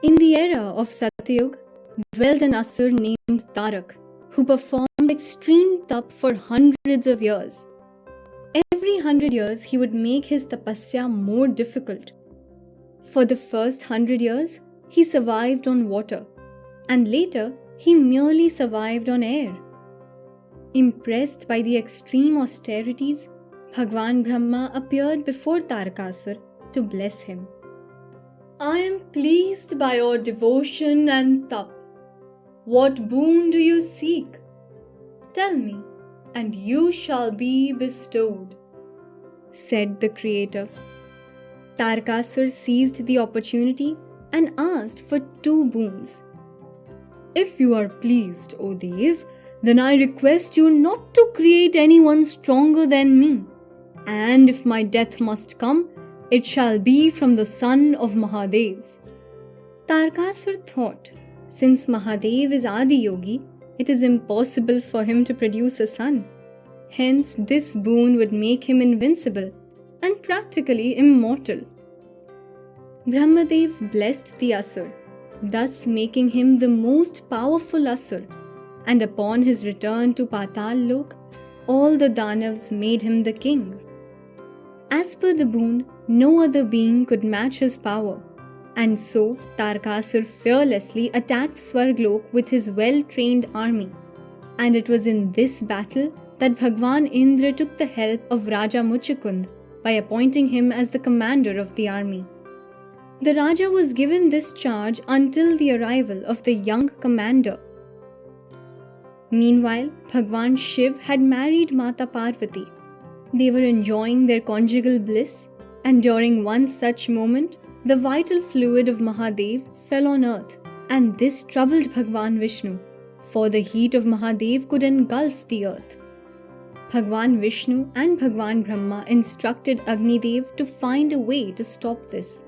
In the era of Satyug, dwelt an Asur named Tarak, who performed extreme tap for hundreds of years. Every 100 years, he would make his tapasya more difficult. For the first 100 years, he survived on water, and later, he merely survived on air. Impressed by the extreme austerities, Bhagwan Brahma appeared before Tarakasur to bless him. I am pleased by your devotion and tap. What boon do you seek? Tell me, and you shall be bestowed, said the Creator. Tarakasur seized the opportunity and asked for 2 boons. If you are pleased, O Dev, then I request you not to create anyone stronger than me, and if my death must come, it shall be from the son of Mahadev. Tarakasur thought, since Mahadev is Adi Yogi, it is impossible for him to produce a son. Hence, this boon would make him invincible and practically immortal. Brahmadev blessed the Asur, thus making him the most powerful Asur, and upon his return to Patal Lok, all the Danavs made him the king. As per the boon, no other being could match his power, and so Tarakasur fearlessly attacked Swarglok with his well-trained army. And it was in this battle that Bhagwan Indra took the help of Raja Muchukund by appointing him as the commander of the army. The Raja was given this charge until the arrival of the young commander. Meanwhile, Bhagwan Shiv had married Mata Parvati. They were enjoying their conjugal bliss, and during one such moment, the vital fluid of Mahadev fell on earth, and this troubled Bhagwan Vishnu, for the heat of Mahadev could engulf the earth. Bhagwan Vishnu and Bhagwan Brahma instructed Agni Dev to find a way to stop this.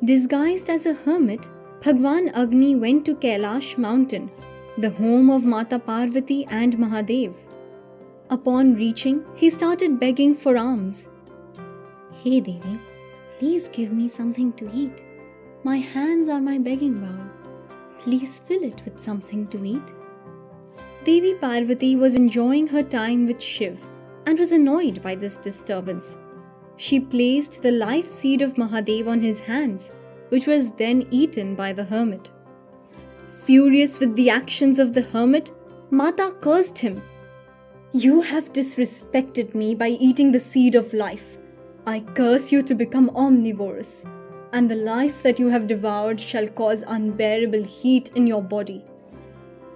Disguised as a hermit, Bhagwan Agni went to Kailash mountain, the home of Mata Parvati and Mahadev. Upon reaching, he started begging for alms. Hey Devi, please give me something to eat. My hands are my begging bowl. Please fill it with something to eat. Devi Parvati was enjoying her time with Shiv and was annoyed by this disturbance. She placed the life seed of Mahadev on his hands, which was then eaten by the hermit. Furious with the actions of the hermit, Mata cursed him. You have disrespected me by eating the seed of life. I curse you to become omnivorous, and the life that you have devoured shall cause unbearable heat in your body.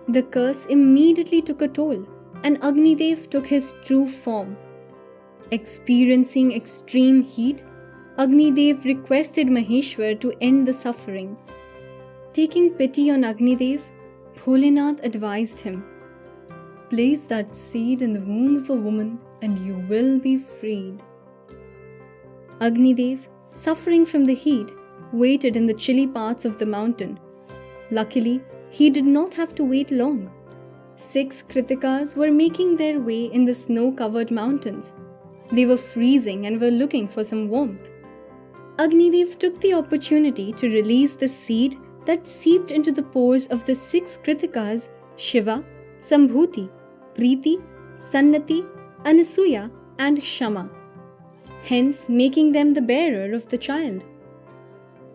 The curse immediately took a toll, and Agni Dev took his true form. Experiencing extreme heat, Agni Dev requested Maheshwar to end the suffering. Taking pity on Agni Dev, Bholenath advised him, place that seed in the womb of a woman and you will be freed. Agni Dev, suffering from the heat, waited in the chilly parts of the mountain. Luckily, he did not have to wait long. 6 Kritikas were making their way in the snow-covered mountains. They were freezing and were looking for some warmth. Agni Dev took the opportunity to release the seed that seeped into the pores of the 6 Kritikas, Shiva, Sambhuti, Preeti, Sannati, Anasuya, and Shama, hence making them the bearer of the child.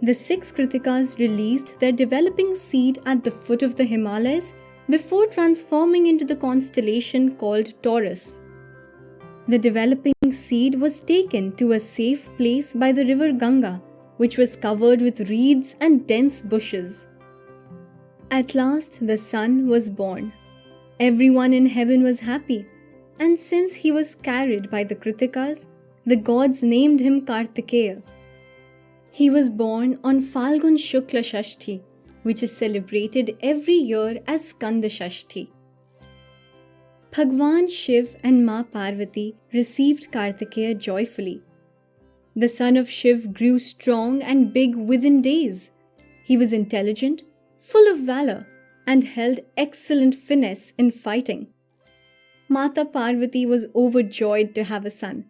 The 6 Kritikas released their developing seed at the foot of the Himalayas before transforming into the constellation called Taurus. The developing seed was taken to a safe place by the river Ganga, which was covered with reeds and dense bushes. At last the son was born. Everyone in heaven was happy, and since he was carried by the Kritikas, the gods named him Kartikeya. He was born on Falgun Shukla Shashti, which is celebrated every year as Skanda Shashti. Bhagwan Shiv and Ma Parvati received Kartikeya joyfully. The son of Shiv grew strong and big within days. He was intelligent, full of valor, and held excellent finesse in fighting. Mata Parvati was overjoyed to have a son,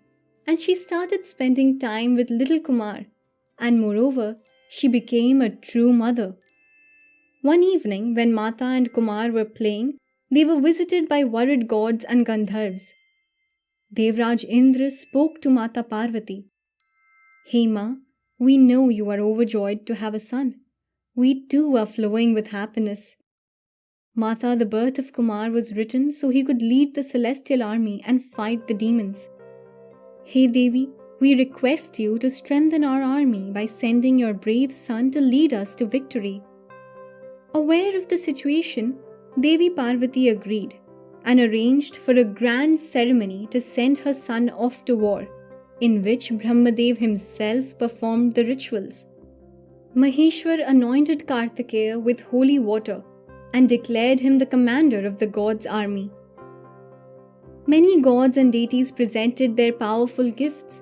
and she started spending time with little Kumar, and moreover, she became a true mother. One evening, when Mata and Kumar were playing, they were visited by worried gods and Gandharvas. Devraj Indra spoke to Mata Parvati. "Hey Ma, we know you are overjoyed to have a son. We too are flowing with happiness. Mata, the birth of Kumar was written so he could lead the celestial army and fight the demons. Hey Devi, we request you to strengthen our army by sending your brave son to lead us to victory." Aware of the situation, Devi Parvati agreed and arranged for a grand ceremony to send her son off to war, in which Brahmadev himself performed the rituals. Maheshwar anointed Kartikeya with holy water and declared him the commander of the gods' army. Many gods and deities presented their powerful gifts.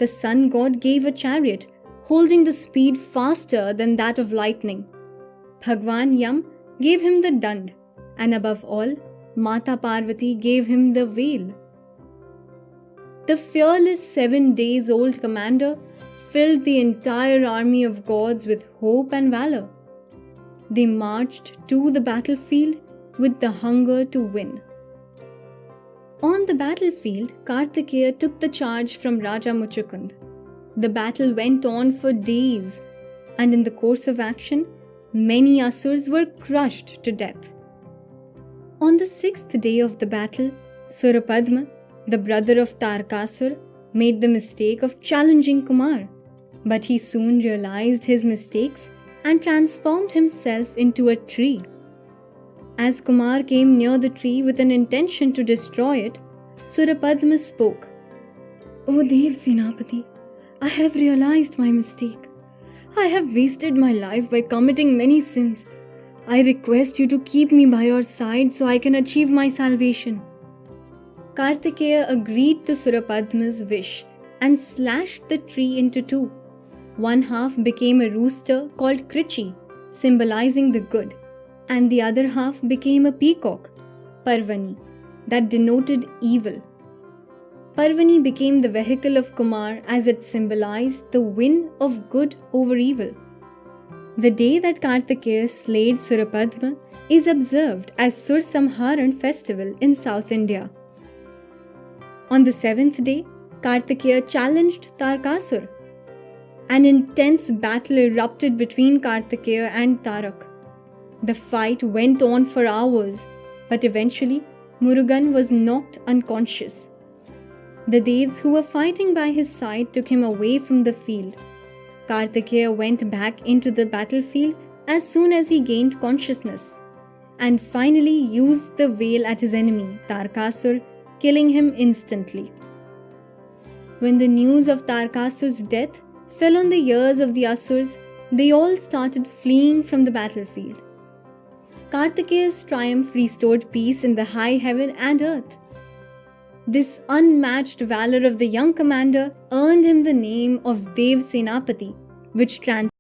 The sun god gave a chariot holding the speed faster than that of lightning. Bhagwan Yam gave him the dand, and above all, Mata Parvati gave him the veil. The fearless 7 days old commander filled the entire army of gods with hope and valor. They marched to the battlefield with the hunger to win. On the battlefield, Kartikeya took the charge from Raja Muchukund. The battle went on for days, and in the course of action, many Asurs were crushed to death. On the 6th day of the battle, Surapadma, the brother of Tarakasur, made the mistake of challenging Kumar, but he soon realized his mistakes and transformed himself into a tree. As Kumar came near the tree with an intention to destroy it, Surapadma spoke. "O Dev Senapati, I have realized my mistake. I have wasted my life by committing many sins. I request you to keep me by your side so I can achieve my salvation." Kartikeya agreed to Surapadma's wish and slashed the tree into two. One half became a rooster called Krichi, symbolizing the good, and the other half became a peacock, Parvani, that denoted evil. Parvani became the vehicle of Kumar as it symbolized the win of good over evil. The day that Kartikeya slayed Surapadma is observed as Sursamharan festival in South India. On the 7th day, Kartikeya challenged Tarakasur. An intense battle erupted between Kartikeya and Tarak. The fight went on for hours, but eventually Murugan was knocked unconscious. The devs who were fighting by his side took him away from the field. Kartikeya went back into the battlefield as soon as he gained consciousness, and finally used the veil at his enemy, Tarakasur, killing him instantly. When the news of Tarkasur's death fell on the ears of the Asurs, they all started fleeing from the battlefield. Kartikeya's triumph restored peace in the high heaven and earth. This unmatched valor of the young commander earned him the name of Dev Senapati, which translates